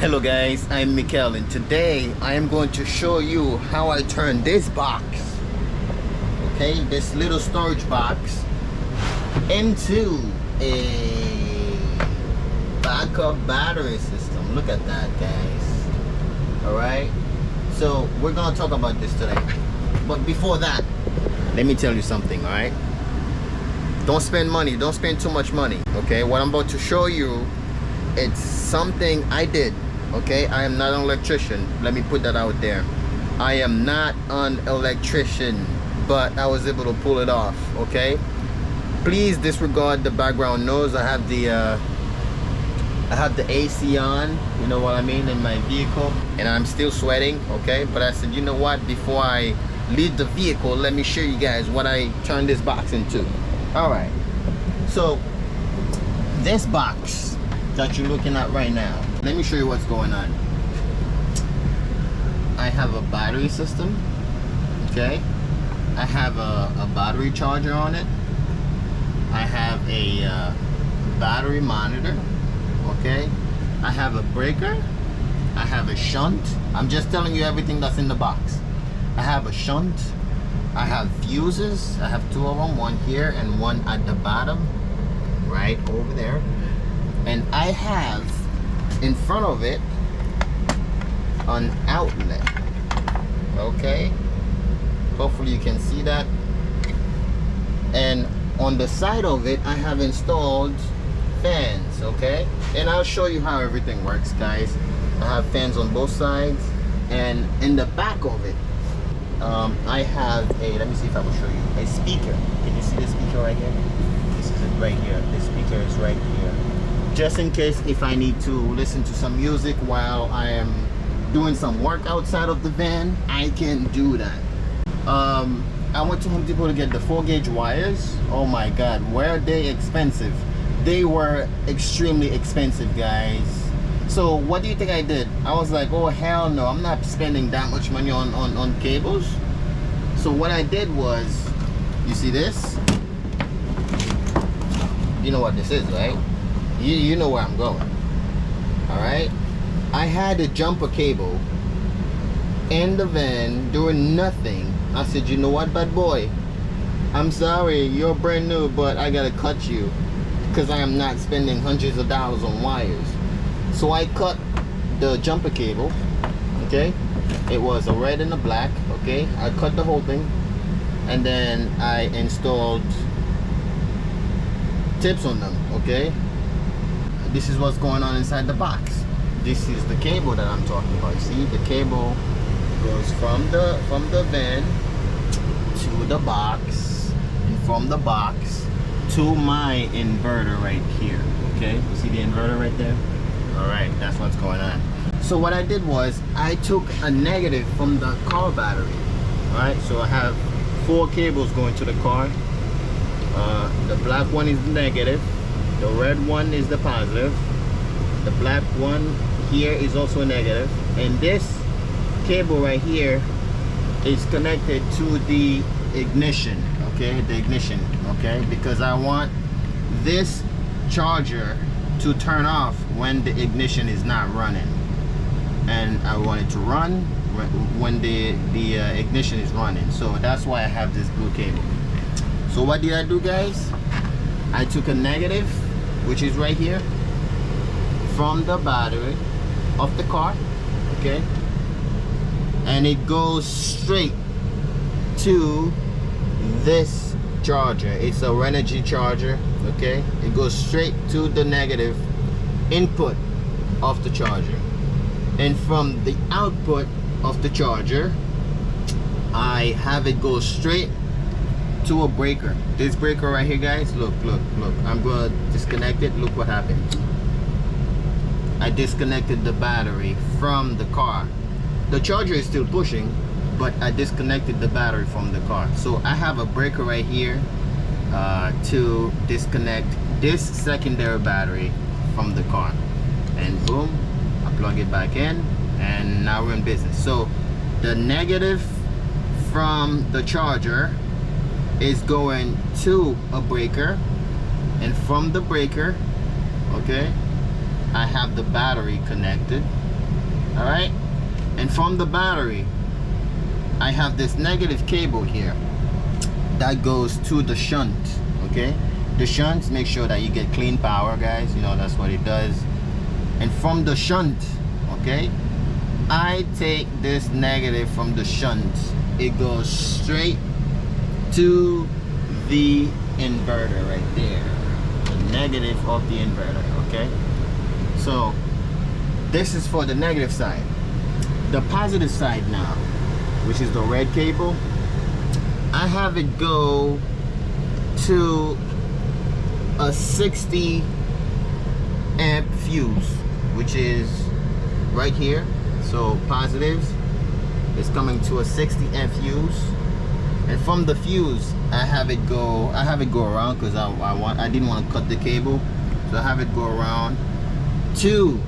Hello guys, I'm Mikel and today I am going to show you how I turn this box, okay, this little storage box, into a backup battery system. Look at that, guys. Alright, so we're gonna talk about this today, but before that, let me tell you something. Alright, don't spend money, don't spend too much money. Okay, what I'm about to show you, it's something I did. Okay, I am not an electrician. Let me put that out there. I am not an electrician, but I was able to pull it off. Okay, please disregard the background noise. I have the AC on, you know what I mean, in my vehicle, and I'm still sweating. Okay, but I said, you know what, before I leave the vehicle, let me show you guys what I turned this box into. All right, so this box that you're looking at right now, let me show you what's going on. I have a battery system, okay? I have a battery charger on it. I have a battery monitor, okay? I have a breaker. I have a shunt. I'm just telling you everything that's in the box. I have a shunt. I have fuses. I have two of them, one here and one at the bottom, right over there. And I have in front of it an outlet, okay? Hopefully you can see that. And on the side of it, I have installed fans, okay? And I'll show you how everything works, guys. I have fans on both sides, and in the back of it, I have a, let me see if I will show you, a speaker. Can you see the speaker right here? This is it right here. The speaker is right here. Just in case if I need to listen to some music while I am doing some work outside of the van, I can do that. I went to Home Depot to get the 4-gauge wires. Oh my god, were they expensive? They were extremely expensive, guys. So what do you think I did? I was like, oh hell no, I'm not spending that much money on cables. So what I did was, you see this? You know what this is, right? You know where I'm going. Alright, I had a jumper cable in the van doing nothing. I said, you know what, bad boy, I'm sorry, you're brand new, but I gotta cut you because I am not spending hundreds of dollars on wires. So I cut the jumper cable, okay? It was a red and a black, okay? I cut the whole thing, and then I installed tips on them, okay? This is what's going on inside the box. This is the cable that I'm talking about. See, the cable goes from the van to the box, and from the box to my inverter right here. Okay, you see the inverter right there? All right, that's what's going on. So what I did was I took a negative from the car battery. All right, so I have 4 cables going to the car. The black one is the negative. The red one is the positive. The black one here is also a negative. And this cable right here is connected to the ignition, okay? The ignition, okay? Because I want this charger to turn off when the ignition is not running. And I want it to run when the ignition is running. So that's why I have this blue cable. So what did I do, guys? I took a negative, which is right here, from the battery of the car, okay, and it goes straight to this charger. It's a Renogy charger, okay? It goes straight to the negative input of the charger, and from the output of the charger, I have it go straight to a breaker. This breaker right here, guys, look, I'm gonna disconnect it. Look what happened. I disconnected the battery from the car. The charger is still pushing, but I disconnected the battery from the car. So I have a breaker right here to disconnect this secondary battery from the car, and boom, I plug it back in, and now we're in business. So the negative from the charger is going to a breaker, and from the breaker, okay, I have the battery connected, All right, and from the battery I have this negative cable here that goes to the shunt. Okay, the shunts, make sure that you get clean power, guys, you know that's what it does. And from the shunt, okay, I take this negative from the shunt, it goes straight to the inverter right there, the negative of the inverter. Okay, so this is for the negative side. The positive side now, which is the red cable, I have it go to a 60 amp fuse, which is right here. So positive is coming to a 60 amp fuse, and from the fuse I have it go around, because I didn't want to cut the cable, so I have it go around to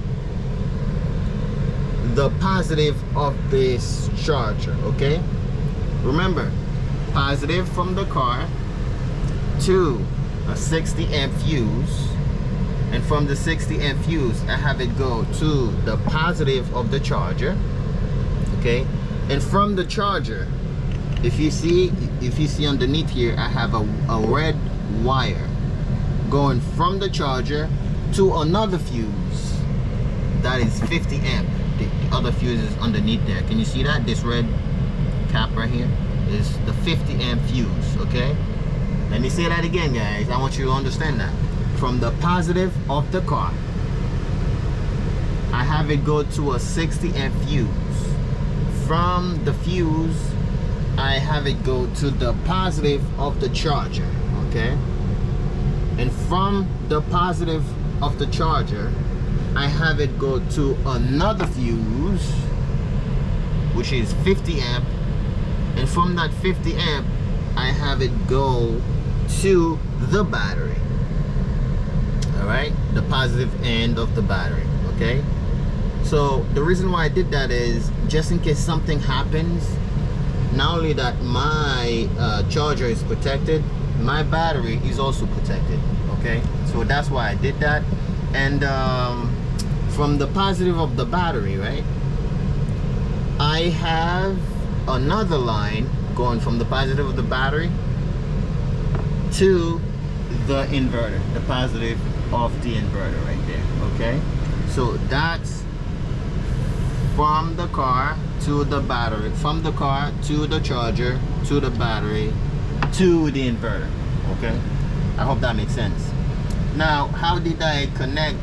the positive of this charger. Okay, remember, positive from the car to a 60 amp fuse, and from the 60 amp fuse I have it go to the positive of the charger. Okay, and from the charger, if you see underneath here, I have a red wire going from the charger to another fuse that is 50 amp. The other fuse is underneath there. Can you see that? This red cap right here is the 50 amp fuse. Okay, let me say that again, guys. I want you to understand that. From the positive of the car, I have it go to a 60 amp fuse. From the fuse, I have it go to the positive of the charger. Okay, and from the positive of the charger, I have it go to another fuse, which is 50 amp, and from that 50 amp I have it go to the battery. All right, the positive end of the battery. Okay, so the reason why I did that is just in case something happens, not only that my charger is protected, my battery is also protected. Okay, so that's why I did that. And from the positive of the battery, right, I have another line going from the positive of the battery to the inverter, the positive of the inverter right there. Okay, so that's from the car to the battery, from the car to the charger to the battery to the inverter. Okay, I hope that makes sense. Now, how did I connect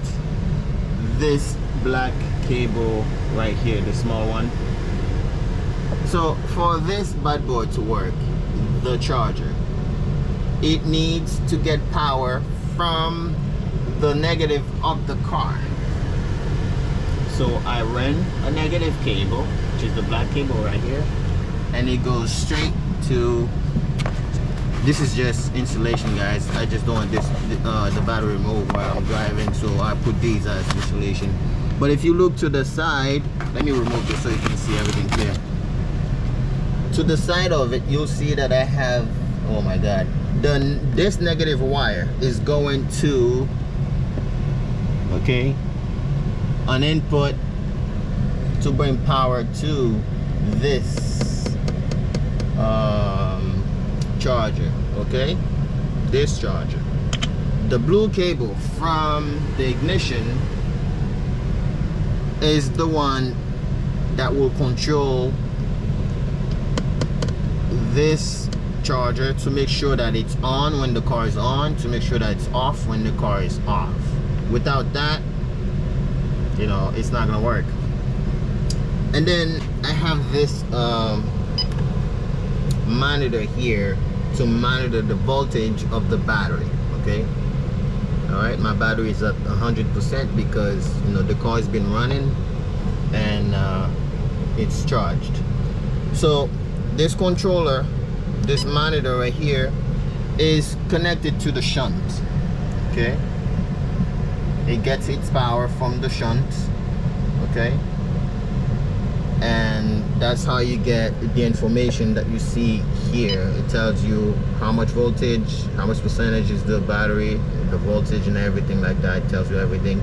this black cable right here, the small one? So for this bad boy to work, the charger, it needs to get power from the negative of the car. So I ran a negative cable, which is the black cable right here, and it goes straight to, this is just insulation, guys. I just don't want this the battery removed while I'm driving, so I put these as insulation. But if you look to the side, let me remove this so you can see everything clear. To the side of it, you'll see that I have, oh my god, this negative wire is going to, okay, an input to bring power to this charger. Okay, this charger. The blue cable from the ignition is the one that will control this charger to make sure that it's on when the car is on, to make sure that it's off when the car is off. Without that, you know, it's not gonna work. And then I have this monitor here to monitor the voltage of the battery. Okay, all right, my battery is at 100% because, you know, the car has been running and it's charged. So this controller, this monitor right here, is connected to the shunt. Okay, it gets its power from the shunt. Okay, and that's how you get the information that you see here. It tells you how much voltage, how much percentage is the battery, the voltage and everything like that. It tells you everything.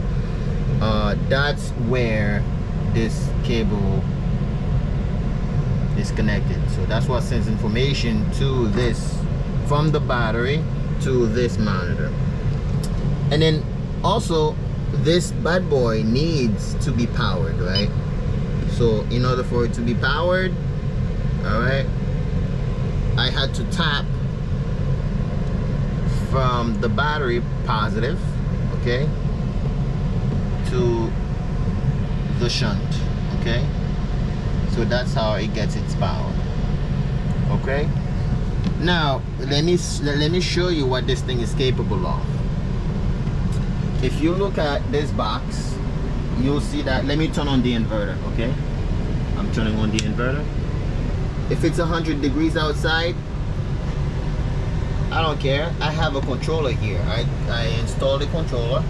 That's where this cable is connected. So that's what sends information to this, from the battery to this monitor. And then also this bad boy needs to be powered, right? So in order for it to be powered, all right, I had to tap from the battery positive, okay, to the shunt, okay. So that's how it gets its power, okay. Now let me show you what this thing is capable of. If you look at this box, you'll see that. Let me turn on the inverter, okay. I'm turning on the inverter. If it's 100 degrees outside, I don't care. I have a controller here. I installed a controller.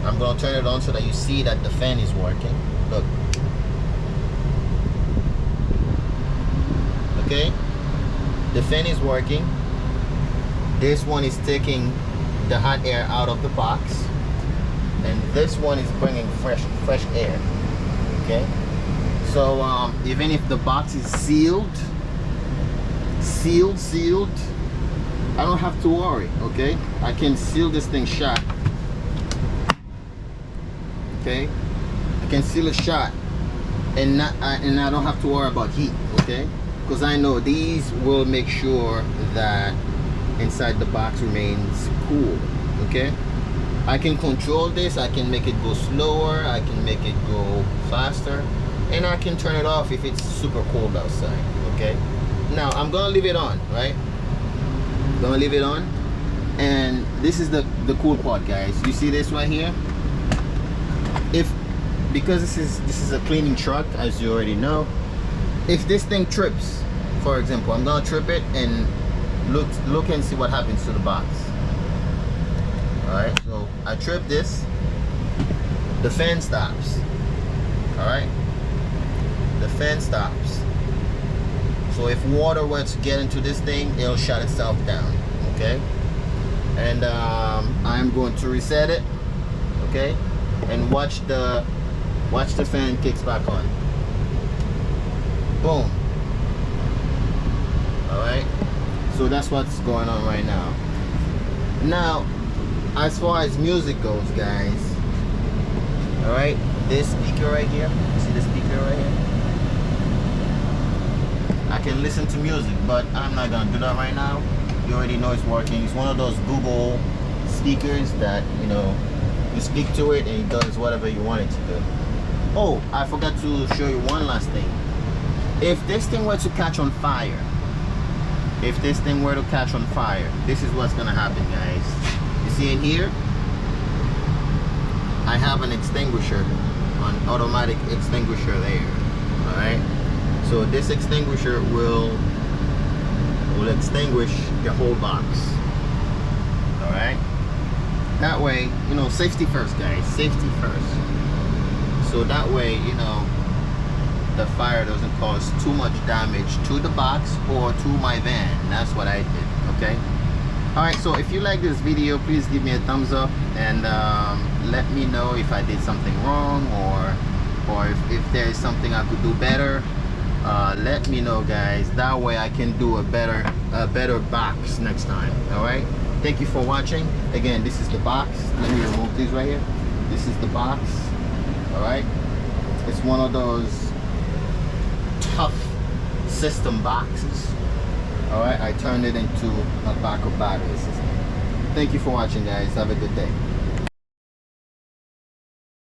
I'm gonna turn it on so that you see that the fan is working. Look. Okay, the fan is working. This one is taking the hot air out of the box, and this one is bringing fresh air. Okay, so even if the box is sealed, I don't have to worry. Okay, I can seal this thing shut. Okay, I can seal it shut, and I don't have to worry about heat. Okay, because I know these will make sure that inside the box remains cool. Okay, I can control this. I can make it go slower, I can make it go faster, and I can turn it off if it's super cold outside. Okay, now I'm gonna leave it on, right? I'm gonna leave it on, and this is the cool part, guys. You see this right here? Because this is a cleaning truck, as you already know, if this thing trips, for example, I'm gonna trip it and look and see what happens to the box. All right, so I trip this, the fan stops. All right, the fan stops. So if water were to get into this thing, it'll shut itself down. Okay, and I'm going to reset it. Okay, and watch the fan kicks back on. Boom. All right, so that's what's going on right now. Now, as far as music goes, guys, all right, this speaker right here, see the speaker right here? I can listen to music, but I'm not gonna do that right now. You already know it's working. It's one of those Google speakers that, you know, you speak to it and it does whatever you want it to do. Oh, I forgot to show you one last thing. If this thing were to catch on fire, this is what's gonna happen, guys. You see in here, I have an extinguisher, an automatic extinguisher there. All right, so this extinguisher will extinguish the whole box. All right, that way, you know, safety first, guys, safety first. So that way, you know, the fire doesn't cause too much damage to the box or to my van. That's what I did. Okay, all right, so if you like this video, please give me a thumbs up, and let me know if I did something wrong, or if there is something I could do better. Let me know, guys. That way I can do a better box next time. All right, thank you for watching. Again, this is the box. Let me remove these right here. This is the box. All right, it's one of those tough system boxes. All right, I turned it into a backup battery system. Thank you for watching, guys. Have a good day.